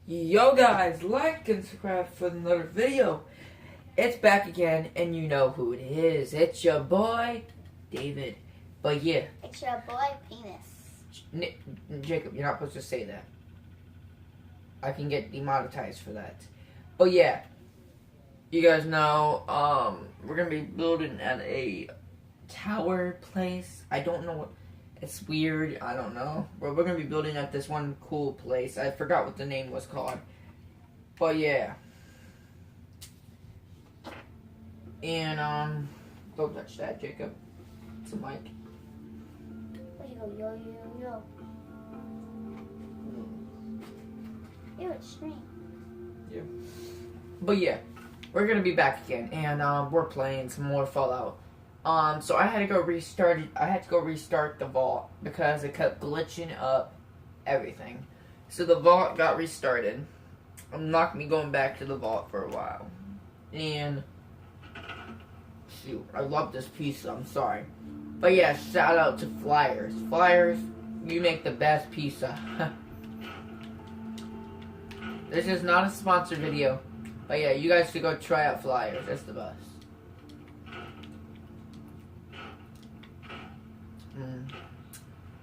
Yo guys, like and subscribe for another video. It's back again, and you know who it is. It's your boy, David. But yeah. It's your boy, Penis. Jacob, you're not supposed to say that. I can get demonetized for that. But yeah. You guys know, we're gonna be building at a tower place. I don't know what. It's weird. I don't know. But we're gonna be building at this one cool place. I forgot what the name was called. But yeah. And don't touch that, Jacob. It's a mic. Where you go? Yo, yo, yo. Ew, it's stream. Yeah. But yeah, we're gonna be back again, and we're playing some more Fallout. So I had to go restart it. I had to go restart the vault because it kept glitching up everything. So the vault got restarted. I'm not gonna be going back to the vault for a while. And shoot, I love this pizza. I'm sorry, but yeah, shout out to Flyers. Flyers, you make the best pizza. This is not a sponsored video, but yeah, you guys should go try out Flyers. It's the best.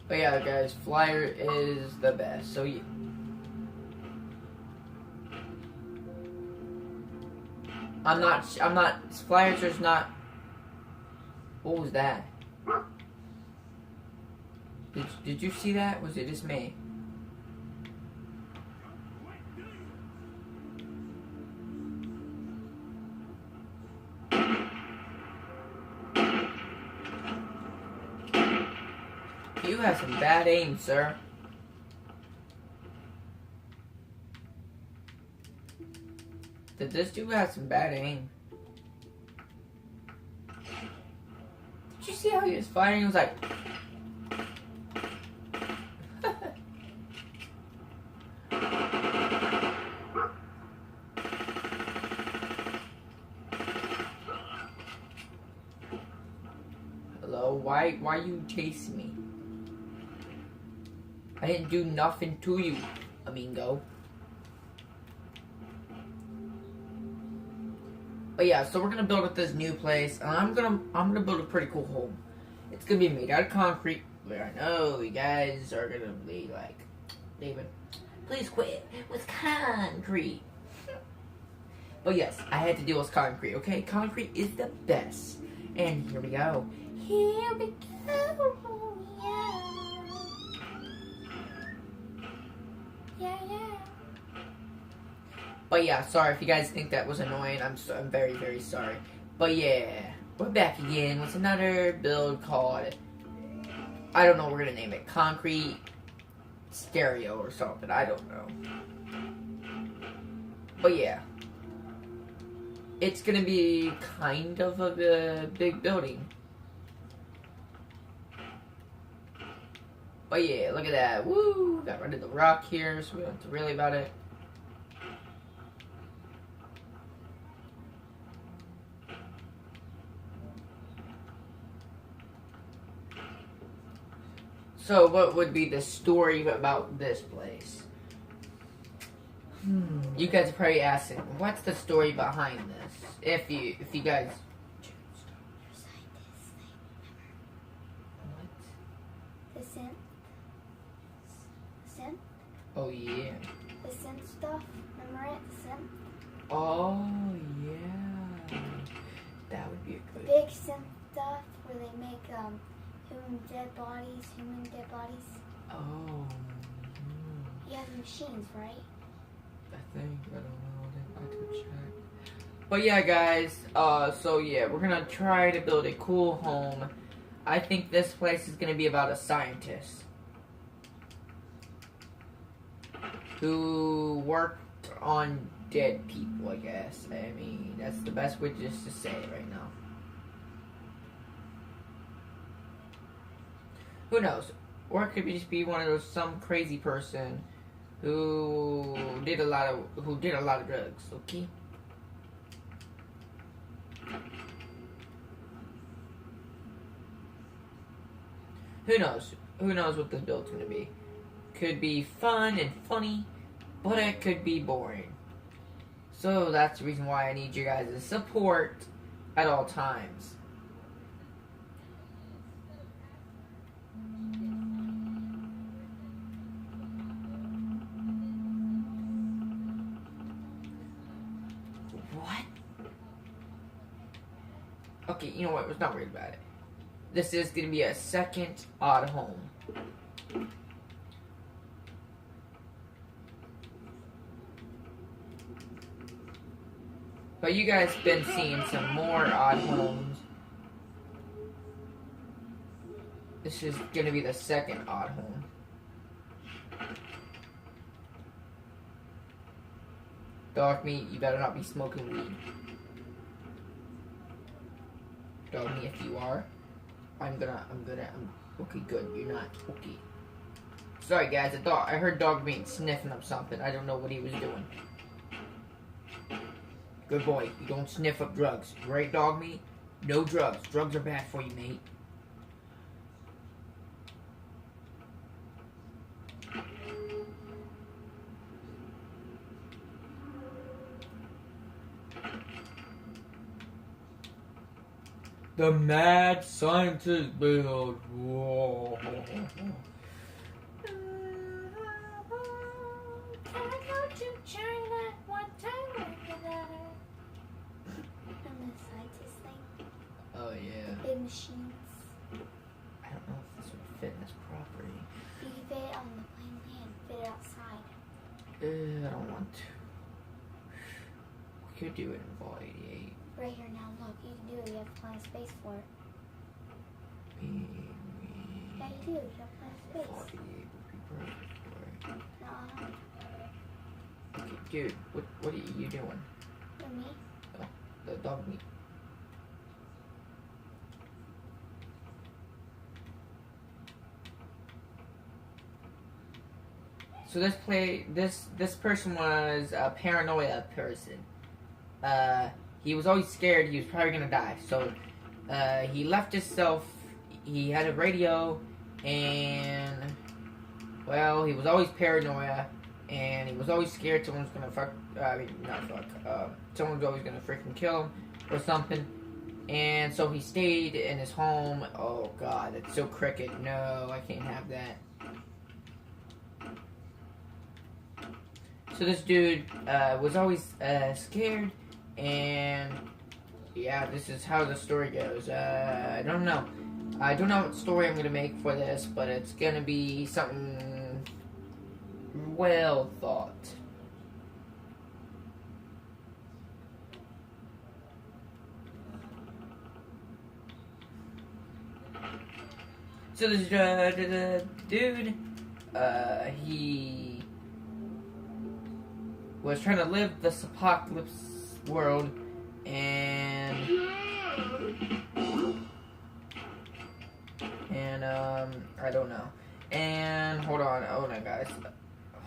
But yeah, guys, Flyer is the best. So yeah. I'm not. Flyers is not. What was that? Did you see that? Was it just me? You have some bad aim, sir. Did this dude have some bad aim? Did you see how he was fighting? He was like... Hello? Why you chasing me? I didn't do nothing to you, amigo. But yeah, so we're gonna build at this new place, and I'm gonna build a pretty cool home. It's gonna be made out of concrete. But I know you guys are gonna be like, David, please quit with concrete. But yes, I had to deal with concrete. Okay, concrete is the best. And here we go. Here we go. Yeah. But yeah, sorry if you guys think that was annoying. I'm very, very sorry. But yeah, we're back again with another build called, I don't know what we're gonna name it, Concrete Stereo or something. I don't know. But yeah, it's gonna be kind of a big building. But yeah, look at that. Woo! Got rid of the rock here, so we don't have to worry about it. So, what would be the story about this place? You guys are probably asking, what's the story behind this? If you guys... The synth. Synth? Oh, yeah. The synth stuff. Remember it? The synth? Oh, yeah. That would be a good... Big synth stuff where they make, human dead bodies. Oh. You have machines, right? I think, I don't know, I didn't check. But yeah, guys, so yeah, we're gonna try to build a cool home. I think this place is gonna be about a scientist who worked on dead people, I guess. I mean, that's the best way just to say it right now. Who knows? Or it could just be one of those, some crazy person who did a lot of drugs, okay? Who knows? Who knows what this build's gonna be? Could be fun and funny, but it could be boring. So that's the reason why I need you guys' support at all times. What? Okay, you know what? Let's not worry about it. This is going to be a second odd home. But you guys been seeing some more odd homes. This is going to be the second odd home. Dog meat, you better not be smoking weed. Dog meat, if you are, okay, good, you're not, okay. Sorry guys, I heard dog meat sniffing up something. I don't know what he was doing. Good boy, you don't sniff up drugs, right dog meat? No drugs, drugs are bad for you, mate. The mad scientist build. Whoa. Oh yeah. Big machines. I don't know if this would fit in this property. You can fit it on the plain land. Fit it outside. I don't want to. We could do it in Vault 88. Right here now, look, you can do it. You have plenty of space for it. Yeah, you do. You have plenty of Vault space. 88 would be perfect for it. Okay, dude, what are you doing? For me? The dog meat. So this person was a paranoia person. He was always scared he was probably gonna die. So he left himself. He had a radio, and well, he was always paranoia, and he was always scared someone's gonna someone's always gonna freaking kill him or something. And so he stayed in his home. Oh God, that's so cricket. No, I can't have that. So this dude was always scared, and yeah, this is how the story goes. I don't know. I don't know what story I'm gonna make for this, but it's gonna be something well thought. So this dude, he was trying to live this apocalypse world, and I don't know. And hold on, oh no, guys,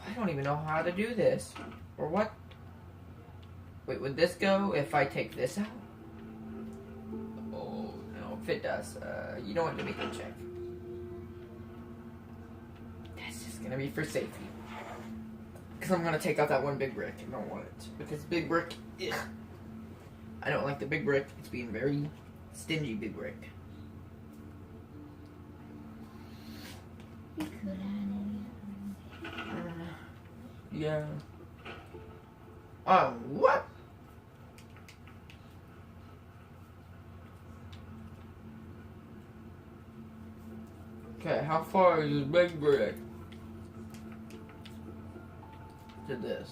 I don't even know how to do this or what. Wait, would this go if I take this out? Oh no, if it does, you know what? Let me go check. That's just gonna be for safety. Because I'm going to take out that one big brick. I don't want it. Because big brick, ugh. I don't like the big brick. It's being very stingy big brick. You could add it. Yeah. What? Okay, how far is this big brick to this?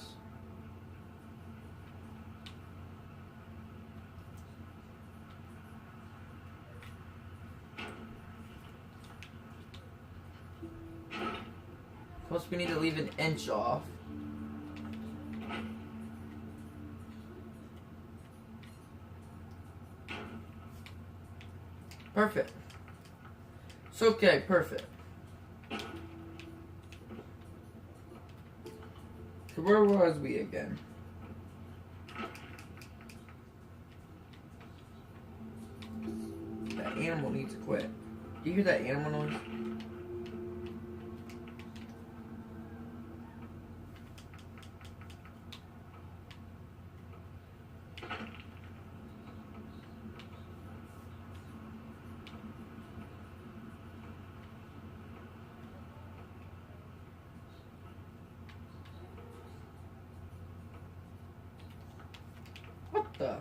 Plus we need to leave an inch off. Perfect. It's okay, perfect. So where was we again? That animal needs to quit. Do you hear that animal noise? the?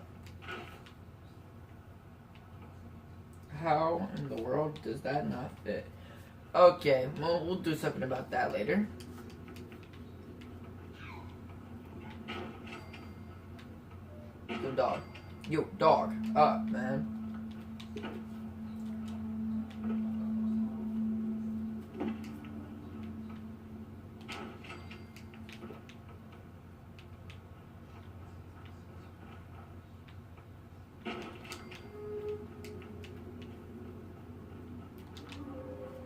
How in the world does that not fit? Okay, well, we'll do something about that later. Yo, dog. Yo, dog. Up, man.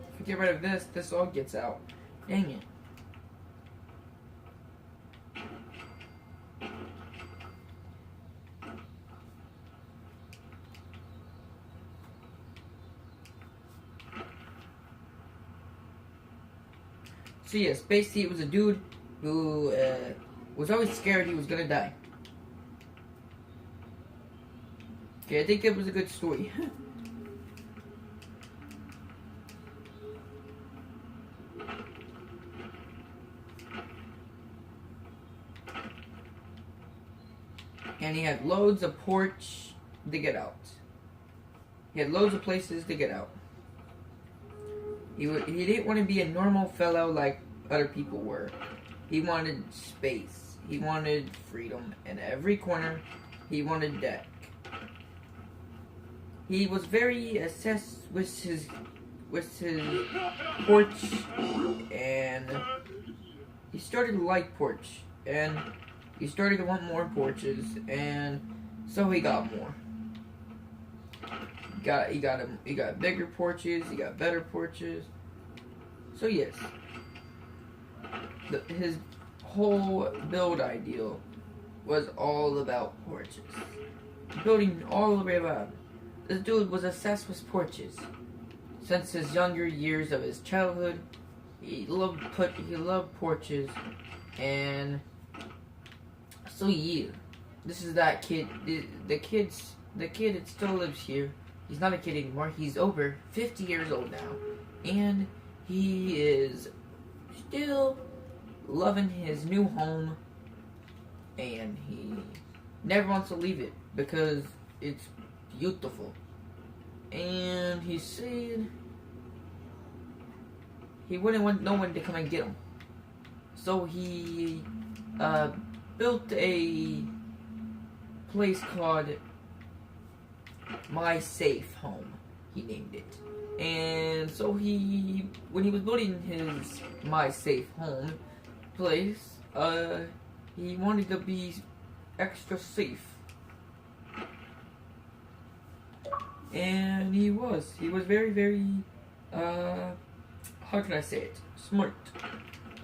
If we get rid of this, this all gets out. Dang it. So yes, basically it was a dude who was always scared he was gonna die. Okay, I think it was a good story. And he had loads of porch to get out. He had loads of places to get out. He didn't want to be a normal fellow like other people were. He wanted space. He wanted freedom in every corner. He wanted deck. He was very obsessed with his porch, and he started to like porch, and he started to want more porches, and so he got more. He got bigger porches. He got better porches. So yes, his whole build ideal was all about porches. Building all the way around. This dude was obsessed with porches. Since his younger years of his childhood, he loved porches, and so yeah, this is that kid. The kid that still lives here. He's not a kid anymore. He's over 50 years old now. And he is still loving his new home. And he never wants to leave it because it's beautiful. And he said he wouldn't want no one to come and get him. So he built a place called My Safe Home, he named it. And so when he was building his My Safe Home place, he wanted to be extra safe. And he was very, very, how can I say it? Smart.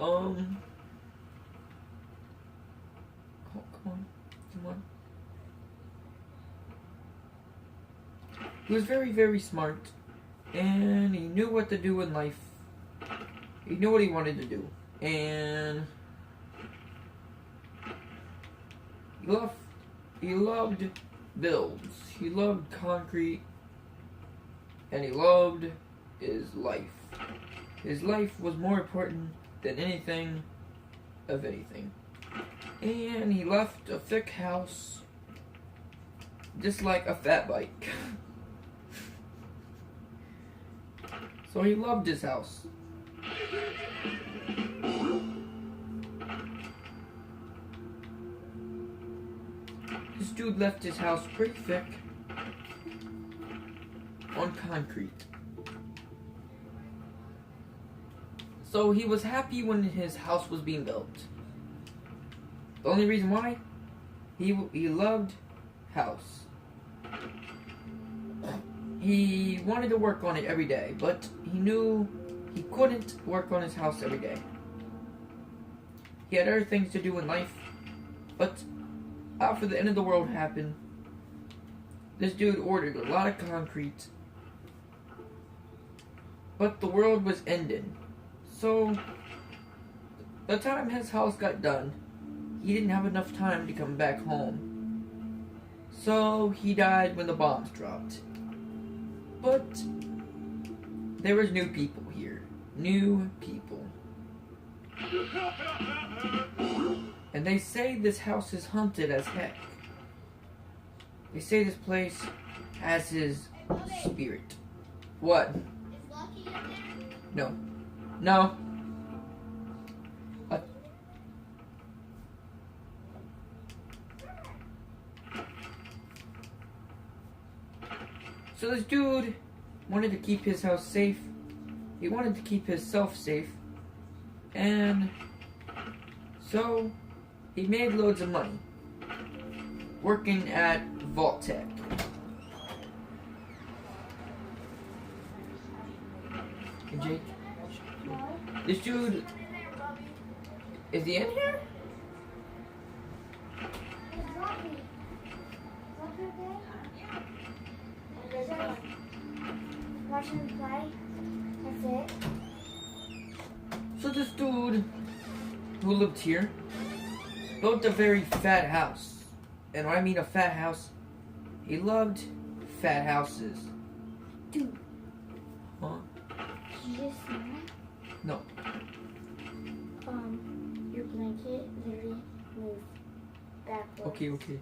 Oh, come on. He was very, very smart, and he knew what to do in life. He knew what he wanted to do, and he loved builds. He loved concrete, and he loved his life. His life was more important than anything of anything. And he left a thick house, just like a fat bike. So he loved his house. This dude left his house pretty thick on concrete. So he was happy when his house was being built. The only reason why? He loved house. He wanted to work on it every day, but he knew he couldn't work on his house every day. He had other things to do in life, but after the end of the world happened, this dude ordered a lot of concrete, but the world was ending. So, by the time his house got done, he didn't have enough time to come back home. So, he died when the bombs dropped. But there was new people here. New people. And they say this house is haunted as heck. They say this place has his spirit. What? Is Lucky in there? No. No. So this dude wanted to keep his house safe. He wanted to keep himself safe. And so he made loads of money working at Vault-Tec. Hey Jake, this dude, is he in here? It's Lucky. Lucky okay? Watch him play. That's it. So this dude who lived here built a very fat house. And when I mean a fat house, he loved fat houses. Dude. Huh? Did you just see that? No. Your blanket literally moved backwards. Okay.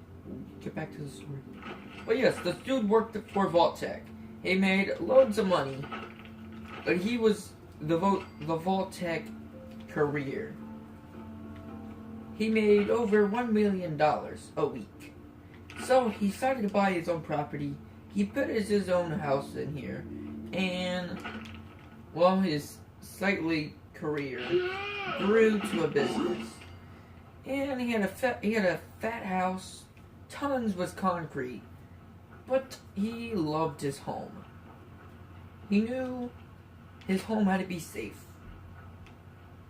Get back to the story. But yes, this dude worked for Vault-Tec. He made loads of money. But he was the Vault-Tec career. He made over $1 million a week. So he decided to buy his own property. He put his own house in here. And, well, his slightly career grew to a business. And he had a fat house. Tons was concrete. But he loved his home. He knew his home had to be safe.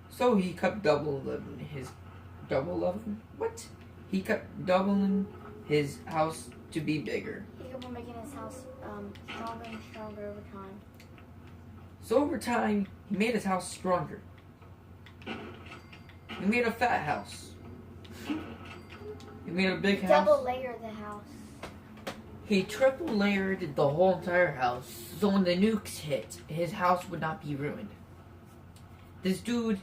So he kept doubling his house to be bigger. He kept on making his house stronger and stronger over time. So over time, he made his house stronger. He made a fat house. He made a big house. Double layer the house. He triple layered the whole entire house, so when the nukes hit, his house would not be ruined. This dude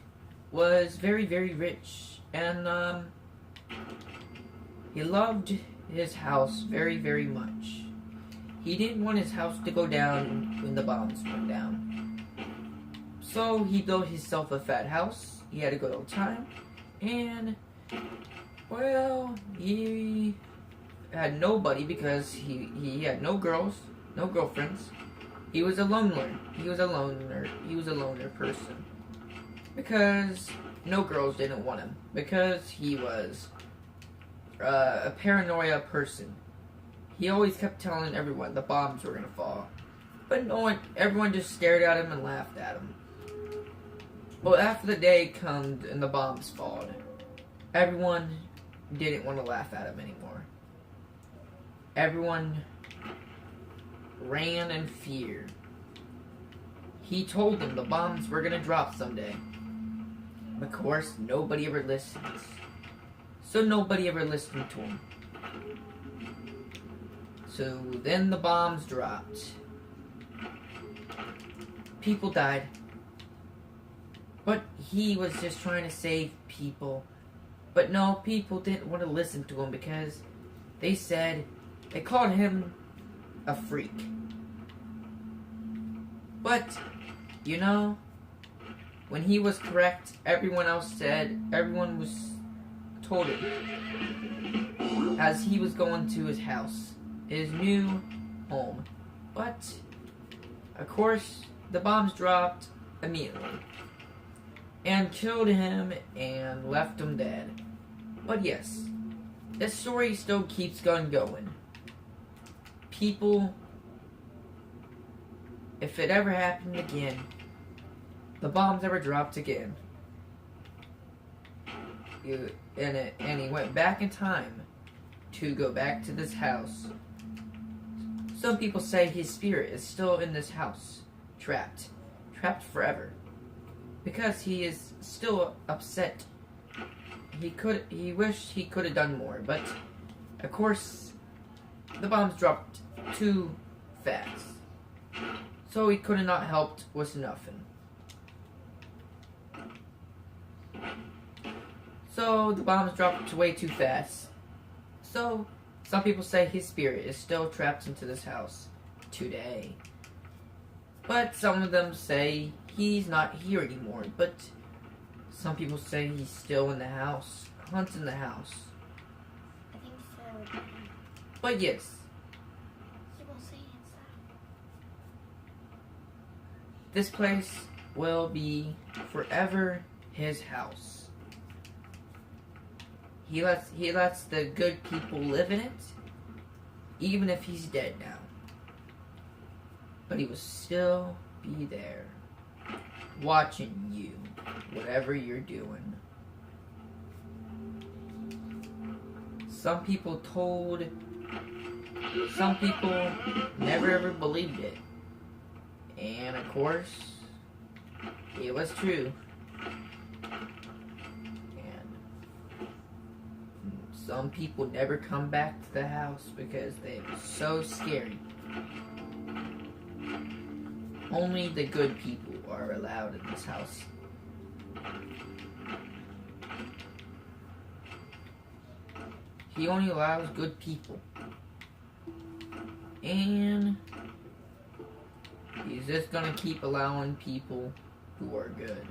was very, very rich, and he loved his house very, very much. He didn't want his house to go down when the bombs went down. So he built himself a fat house. He had a good old time, and well, he had nobody because he had no girls, no girlfriends. He was a loner. He was a loner person. Because no girls didn't want him. Because he was a paranoia person. He always kept telling everyone the bombs were gonna fall. But everyone just stared at him and laughed at him. Well, after the day comes and the bombs falled, everyone didn't want to laugh at him anymore. Everyone ran in fear. He told them the bombs were gonna drop someday. Of course, nobody ever listens. So nobody ever listened to him. So then the bombs dropped. People died. But he was just trying to save people. But no, people didn't want to listen to him because they called him a freak. But, you know, when he was correct, everyone was told it. As he was going to his house, his new home. But, of course, the bombs dropped immediately. And killed him and left him dead. But yes, this story still keeps going. People, if it ever happened again, the bombs ever dropped again, and he went back in time to go back to this house. Some people say his spirit is still in this house, trapped forever. Because he is still upset. He wished he could have done more, but of course the bombs dropped too fast. So he could have not helped with nothing. So the bombs dropped way too fast. So Some people say his spirit is still trapped into this house today. But some of them say he's not here anymore. But some people say he's still in the house, haunting the house. I think so. But yes, He will say inside. this place will be forever his house. He lets the good people live in it, even if he's dead now. But he will still be there, watching you, whatever you're doing. Some people never ever believed it. And of course, it was true. Some people never come back to the house because they were so scary. Only the good people are allowed in this house. He only allows good people. And he's just gonna keep allowing people who are good.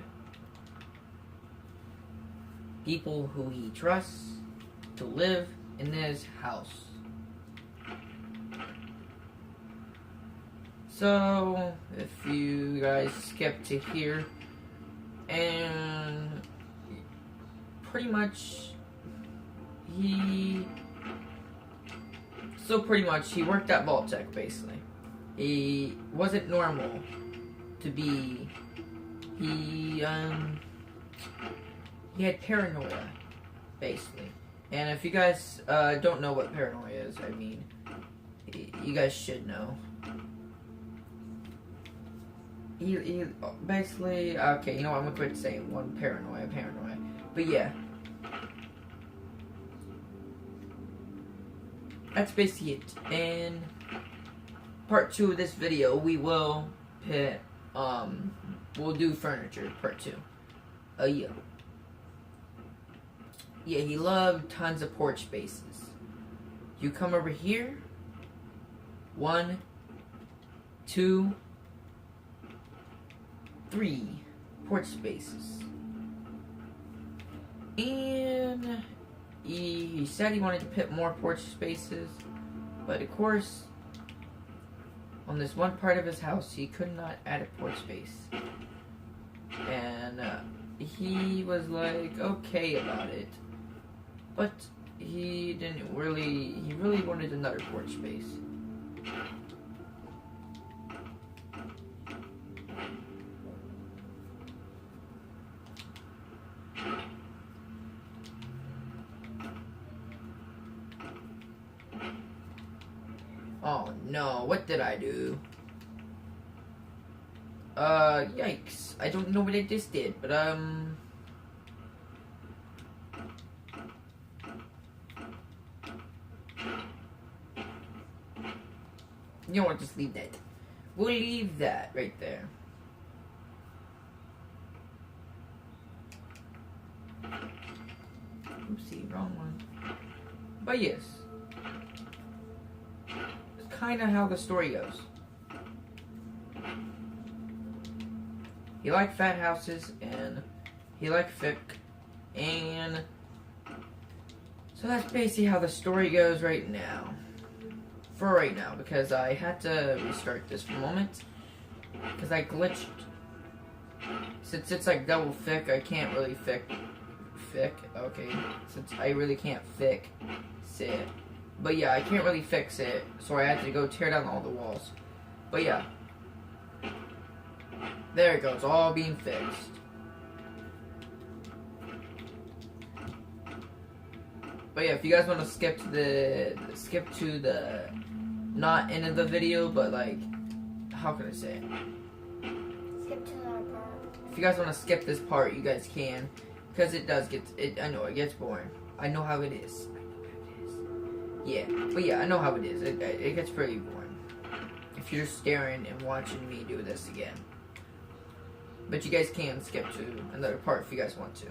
People who he trusts to live in his house. So, if you guys skip to here, and pretty much he worked at Vault-Tec basically. He wasn't normal to be. He had paranoia basically. And if you guys don't know what paranoia is, I mean, you guys should know. He basically, okay, you know what, I'm gonna quit saying one paranoia. But yeah. That's basically it. And part 2 of this video, we will we'll do furniture, part 2. Yeah. Yeah, he loved tons of porch spaces. You come over here. 1, 2, 3 porch spaces. And he said he wanted to put more porch spaces. But of course, on this one part of his house, he could not add a porch space. And he was like, okay about it. But he really wanted another porch space. Oh no, what did I do? Yikes. I don't know what I just did, but you know what, just leave that. We'll leave that right there. Oopsie, wrong one. But yes. It's kind of how the story goes. He liked fat houses, and he liked Fick, and so that's basically how the story goes right now. For right now, because I had to restart this for a moment, because I glitched. Since it's like double Fick, I can't really Fick, okay, since I really can't fix it. But yeah, I can't really fix it, so I had to go tear down all the walls. But yeah. There it goes, all being fixed. But yeah, if you guys want to skip to the not end of the video, but like, how can I say it? Skip to another part. If you guys want to skip this part, you guys can, because it does get I know it gets boring. I know how it is. Yeah, but yeah, I know how it is. It gets pretty boring if you're staring and watching me do this again. But you guys can skip to another part if you guys want to.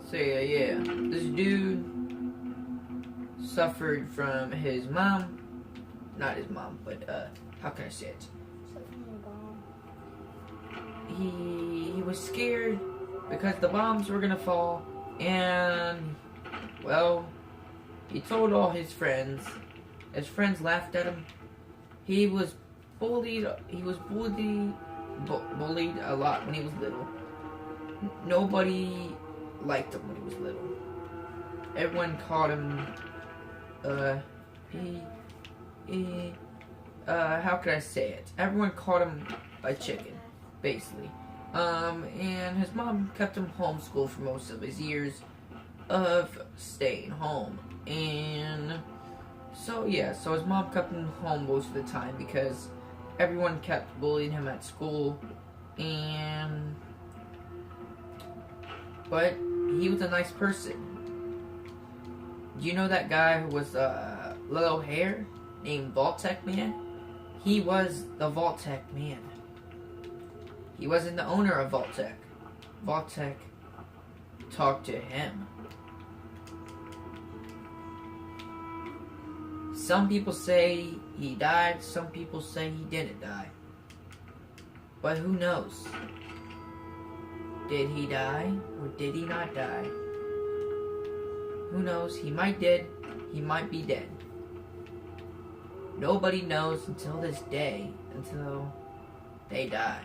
So yeah, this dude suffered from his mom, not his mom, but how can I say it? He was scared because the bombs were gonna fall, and well, he told all his friends. His friends laughed at him. He was bullied. He was bullied a lot when he was little. Nobody liked him when he was little. Everyone called him, how could I say it? Everyone called him a chicken, basically. And his mom kept him homeschooled for most of his years of staying home. And so, yeah, so his mom kept him home most of the time because everyone kept bullying him at school. But he was a nice person. Do you know that guy who was little hair named Vault-Tec Man? He was the Vault-Tec Man. He wasn't the owner of Vault-Tec. Vault-Tec talked to him. Some people say he died, some people say he didn't die. But who knows? Did he die or did he not die? Who knows? He might did, he might be dead. Nobody knows until this day, until they die.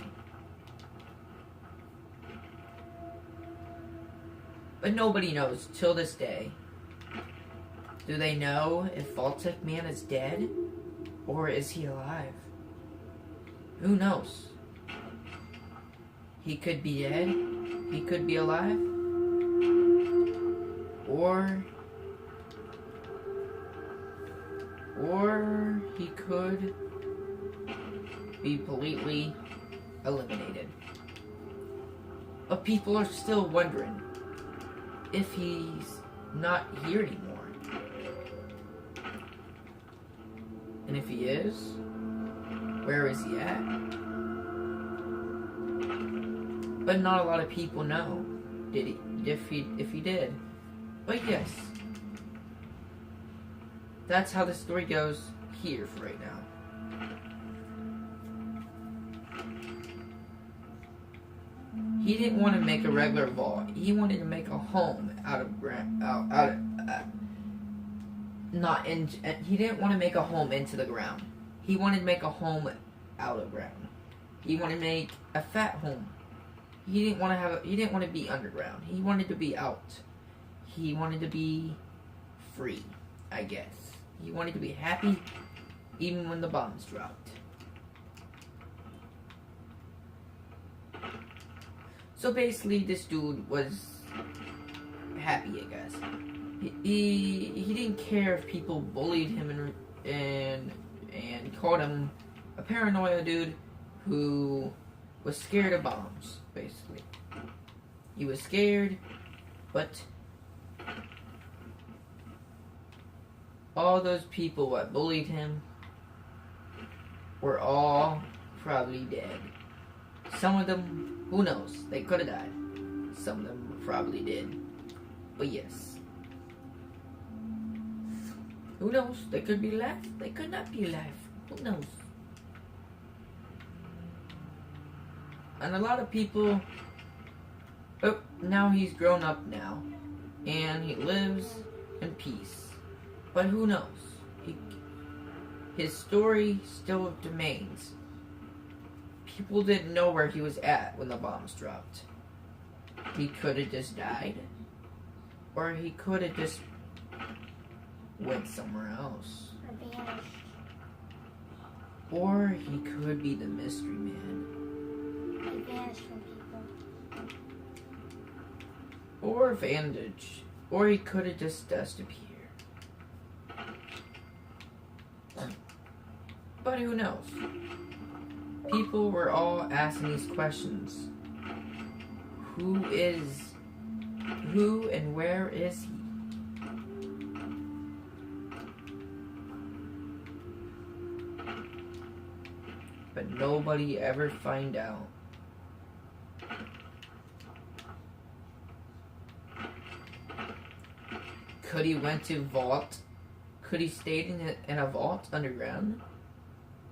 But nobody knows till this day. Do they know if Vault-Tec Man is dead? Or is he alive? Who knows? He could be dead. He could be alive. Or he could be completely eliminated. But people are still wondering if he's not here anymore. And if he is, where is he at? But not a lot of people know if he did. But yes, that's how the story goes here for right now. He didn't want to make a regular vault. He wanted to make a home he didn't want to make a home into the ground. He wanted to make a home out of ground. He wanted to make a fat home. He didn't want to be underground. He wanted to be out. He wanted to be free, I guess. He wanted to be happy even when the bombs dropped. So basically, this dude was happy, I guess. He didn't care if people bullied him and called him a paranoia dude who was scared of bombs, basically. He was scared, but all those people that bullied him were all probably dead. Some of them, who knows, they could have died. Some of them probably did. But yes. Who knows? They could be alive. They could not be alive. Who knows? And a lot of people... Oh, now he's grown up now. And he lives in peace. But who knows? His story still remains. People didn't know where he was at when the bombs dropped. He could have just died. Or he could have just went somewhere else. Or he could be the mystery man. He vanished from people. Or Vandage. Or he could have just disappeared. But who knows? People were all asking these questions. Who and where is he? But nobody ever find out. Could he went to vault? Could he stayed in a vault underground?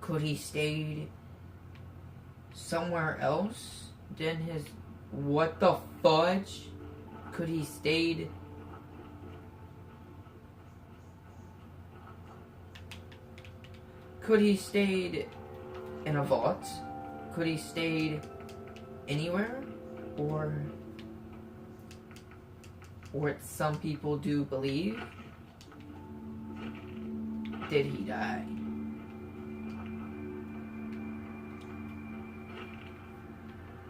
Could he stayed somewhere else than his... What the fudge? Could he stayed... Could he stayed in a vault? Could he stayed anywhere? Or what some people do believe? Did he die?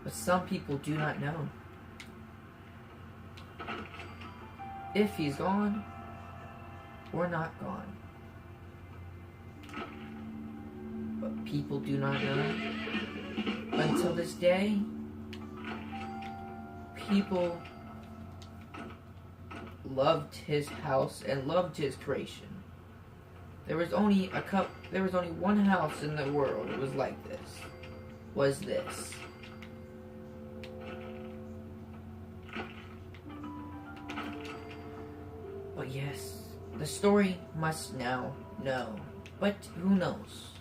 But some people do not know if he's gone or not gone. But people do not know. Until this day, people loved his house and loved his creation. There was only one house in the world that was like this. Was this. But yes, the story must now know. But who knows?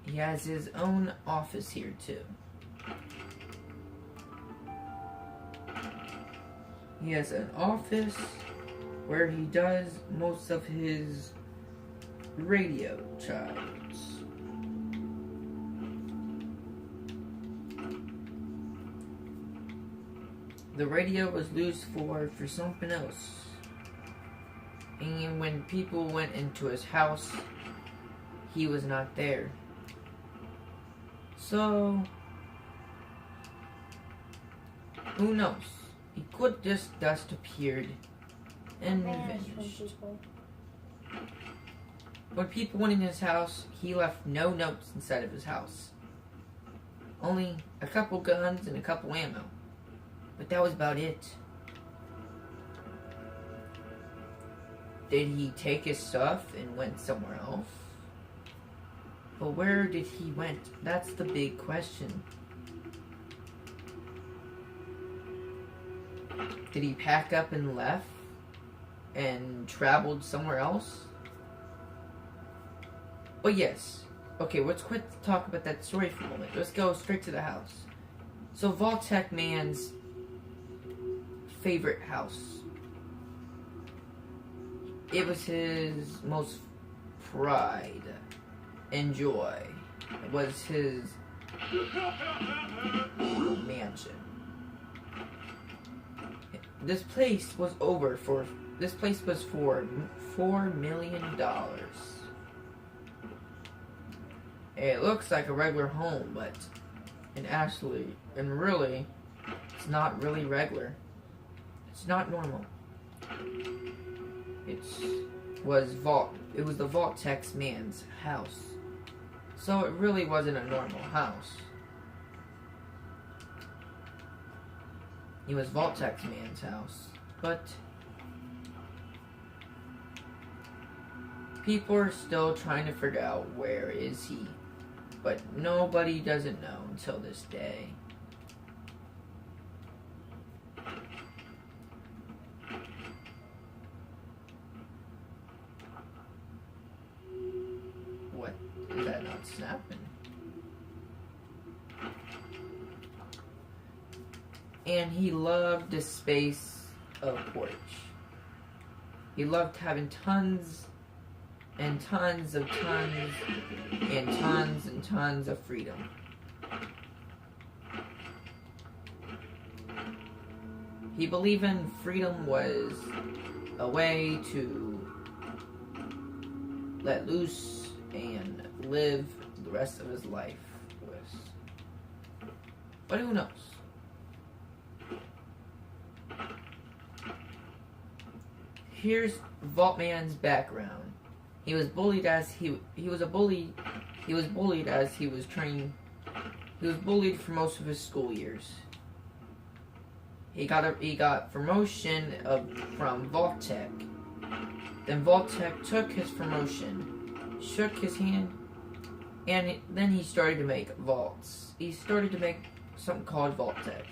He has his own office here too. He has an office where he does most of his radio charts. The radio was used for something else. And when people went into his house, he was not there. So, who knows? He could just appeared and vanished. When people went in his house, he left no notes inside of his house. Only a couple guns and a couple ammo. But that was about it. Did he take his stuff and went somewhere else? But where did he went? That's the big question. Did he pack up and left and traveled somewhere else? But yes. Okay, let's quit to talk about that story for a moment. Let's go straight to the house. So Vault-Tec Man's favorite house. It was his most pride and joy. It was his mansion. This place was for $4 million. It looks like a regular home, but really, it's not really regular. It's not normal. It was the Vault-Tec Man's house. So it really wasn't a normal house. It was Vault-Tec Man's house. But people are still trying to figure out where is he. But nobody doesn't know until this day. What? Is that not snapping? And he loved the space of porch. He loved having tons and tons of tons and tons and tons of freedom. He believed in freedom was a way to let loose and live the rest of his life with. But who knows? Here's Vault-Man's background. He was bullied as he was bullied for most of his school years. He got promotion from Vault-Tec. Then Vault-Tec took his promotion, shook his hand, and then he started to make vaults. He started to make something called Vault-Tec.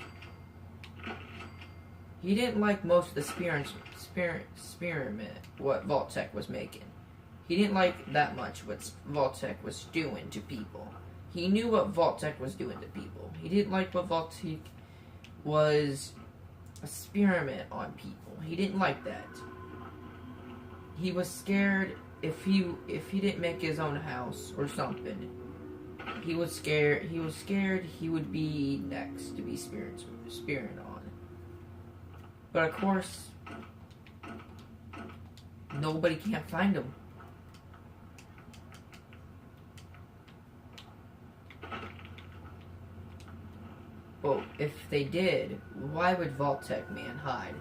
He didn't like most of the experiment what Vault-Tec was making. He didn't like that much what Vault-Tec was doing to people. He knew what Vault-Tec was doing to people. He didn't like what Vault-Tec was experiment on people. He didn't like that. He was scared if he didn't make his own house or something. He was scared he would be next to be spearing on. But of course, nobody can't find him. Well, if they did, why would Vault-Tec man hide?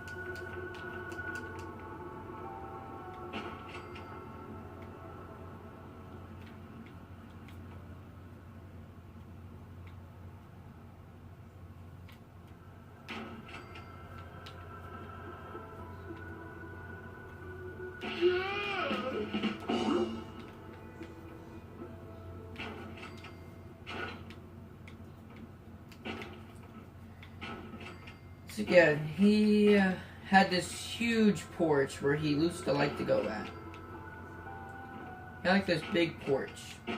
So yeah, he had this huge porch where he used to like to go at. He had like this big porch. I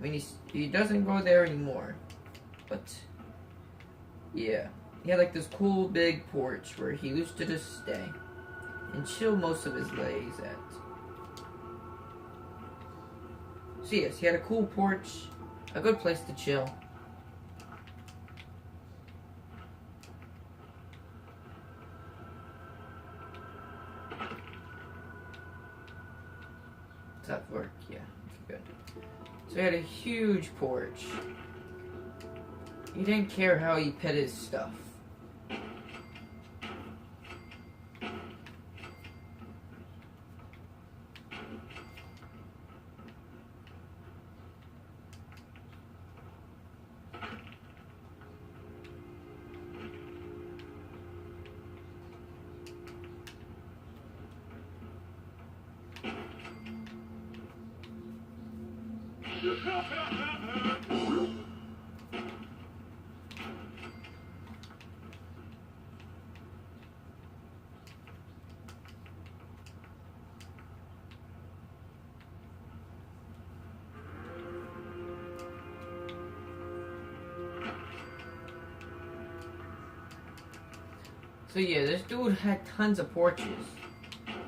mean, he doesn't go there anymore. But, yeah. He had like this cool big porch where he used to just stay and chill most of his days at. So yes, he had a cool porch, a good place to chill. Does that work? Yeah, good. So he had a huge porch. He didn't care how he pet his stuff. So yeah, this dude had tons of porches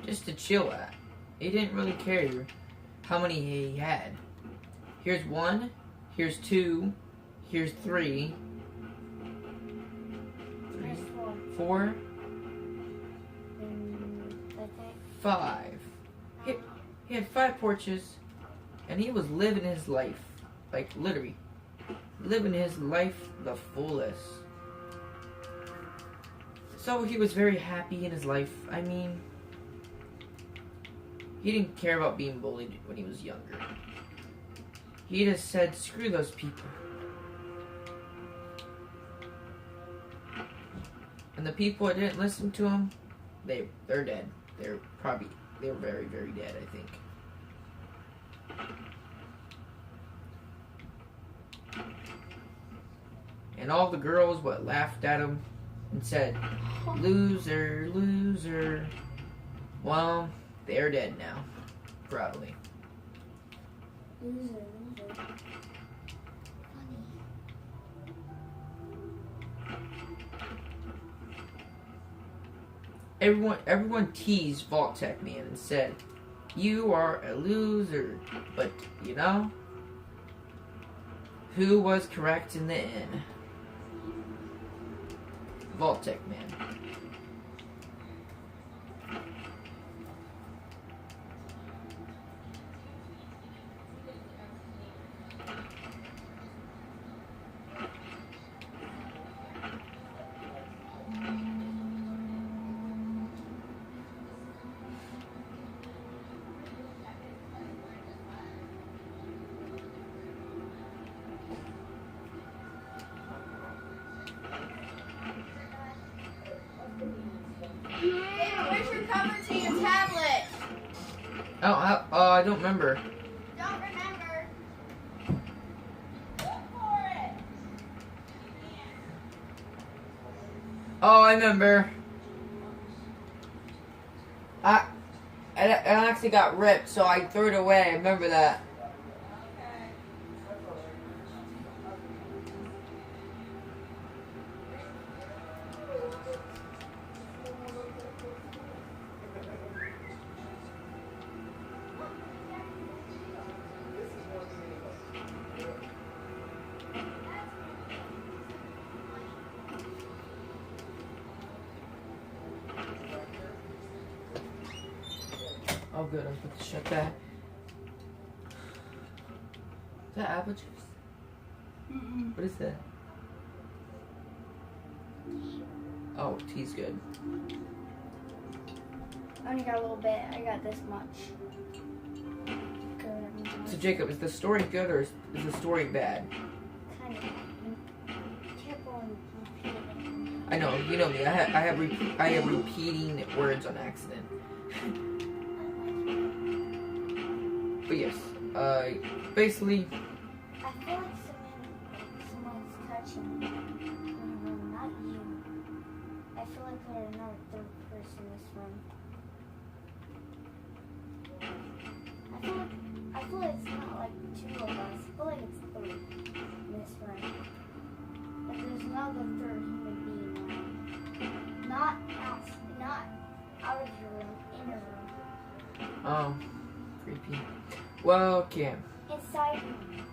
just to chill at. He didn't really care how many he had. Here's one, here's two, here's three, four, five. He had 5 porches, and he was living his life, like literally, living his life the fullest. So he was very happy in his life. I mean, he didn't care about being bullied when he was younger. He just said, screw those people. And the people that didn't listen to him, they're dead. They're very, very dead, I think. And all the girls laughed at him and said, loser, loser. Well, they're dead now. Probably. Loser, loser. Funny. Everyone teased Vault-Tec man and said, you are a loser. But, you know, who was correct in the end? Vault-Tec man. Where's your cover to your tablet? I don't remember. Don't remember. Look for it. Oh, I remember. It actually got ripped, so I threw it away. I remember that. Oh, good. I'm supposed to shut that. Is that apple juice? Mm-mm. What is that? Oh, tea's good. I only got a little bit. I got this much. So, Jacob, is the story good or is the story bad? Kind of. Careful and repeating. I know, you know me. I have repeating words on accident. But yes, basically, I feel like someone's touching me. No, not you. I feel like there's another third person in this room. I feel like it's not like two of us. I feel like it's three in this room. But there's another third human being. Not out of your room, in your room. oh, creepy. Well, okay. Inside room.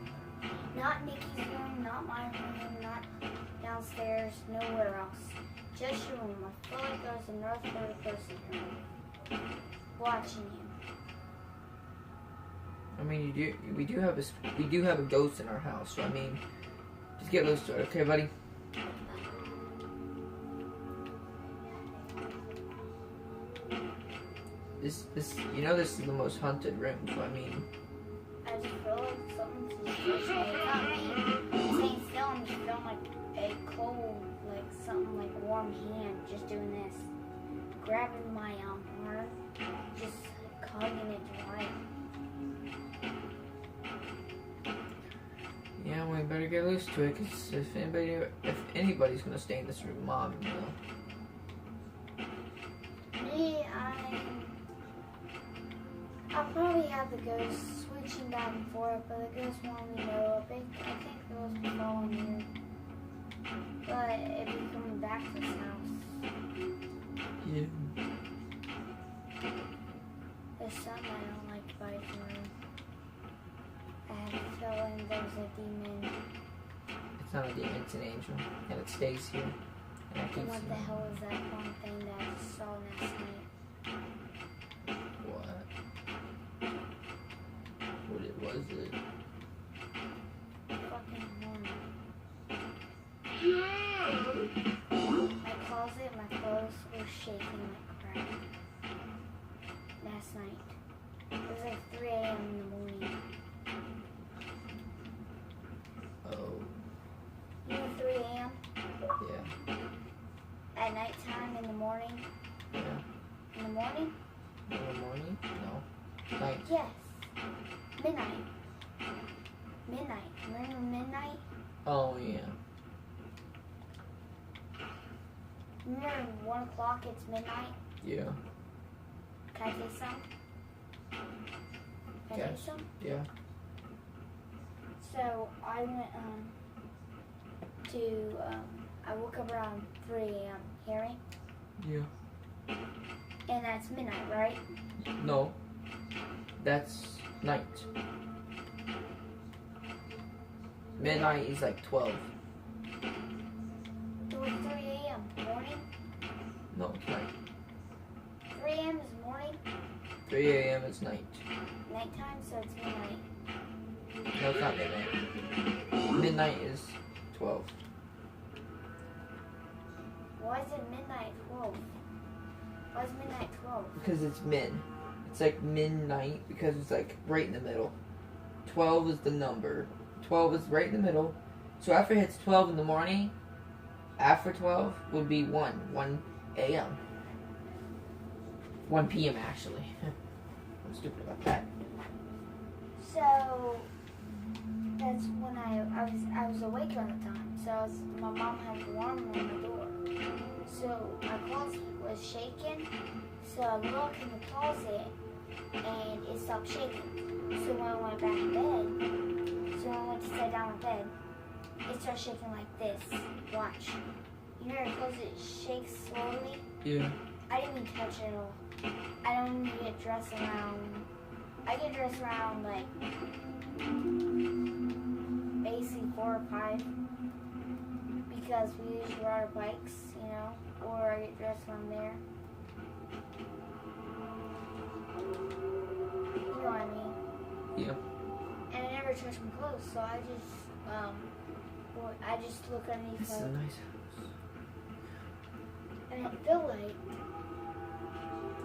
Not Nikki's room, not my room, not downstairs, nowhere else. Just your room. I feel like there's another third person here watching you. I mean, we do have a ghost in our house. So I mean, just get close to it, okay, buddy? This is the most haunted room. So I mean, I just feel like something's just touching me. It's not me. Staying still, I'm just feeling like a cold, like something like a warm hand just doing this. Grabbing my arm, just hugging it dry. yeah, we better get close to it, because if anybody's gonna stay in this room, Mom, you know. Me, I'll probably have the ghost switching back and forth, but the ghost won't let me know. I think the ghost will follow me. But it'll be coming back to this house. Yeah. There's something I don't like about this room. I have a feeling there's a demon. It's not a demon, it's an angel, and it stays here. And I can What see the it. hell is that one thing that I just saw last night? What? What was it? Fucking horn. My closet, my clothes were shaking like crap. Last night. It was like 3 a.m. in the morning. Oh, You know 3 a.m.? yeah. At nighttime, in the morning? Yeah. In the morning? In the morning? No. Night. Yes. Midnight. Midnight. Remember midnight? Oh, yeah. Remember 1 o'clock, it's midnight? Yeah. Can I say some? Can I Yes. say some? Yeah. So I went I woke up around 3 a.m. Hearing? Yeah. And that's midnight, right? No. That's night. Midnight is like 12. It was 3 a.m. Morning? No, it's night. 3 a.m. is morning, 3 a.m. is night. nighttime, so it's midnight. No, it's not midnight. Midnight is 12. Why is it midnight 12? Why is midnight 12? Because it's min. It's like midnight because it's like right in the middle. 12 is the number. 12 is right in the middle. So after it hits 12 in the morning, after 12 would be 1 a.m. 1 p.m. actually. I'm stupid about that. So that's when I was awake at the time. So my mom had an alarm on the door. So my closet was shaking. So I looked in the closet and it stopped shaking. So when I went back in bed, so when I went to sit down in bed, it started shaking like this. Watch. You know your closet shakes slowly? Yeah. I didn't even touch it at all. I don't even get dressed around. I get dressed around like basically 4 or 5 because we usually ride our bikes, you know, or I get dressed when I'm there. You know what I mean? Yeah. And I never touch my clothes, so I just look underneath This is my. a nice house. And I feel like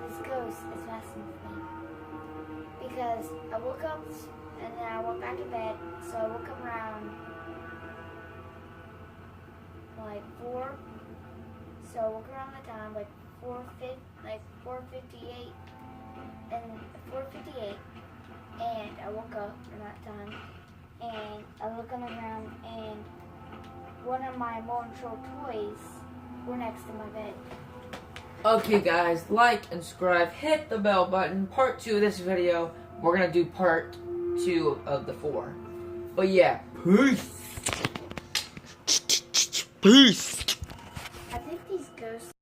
this ghost is messing with me. Because I woke up and then I went back to bed. So I woke up around like 4. So I woke around that time, like 4:58 and 4:58. And I woke up in that time. And I look on the ground and one of my Montreal toys were next to my bed. Okay guys, like and subscribe, hit the bell button. Part 2 of this video, we're gonna do part 2 of the 4. But yeah, peace. Peace.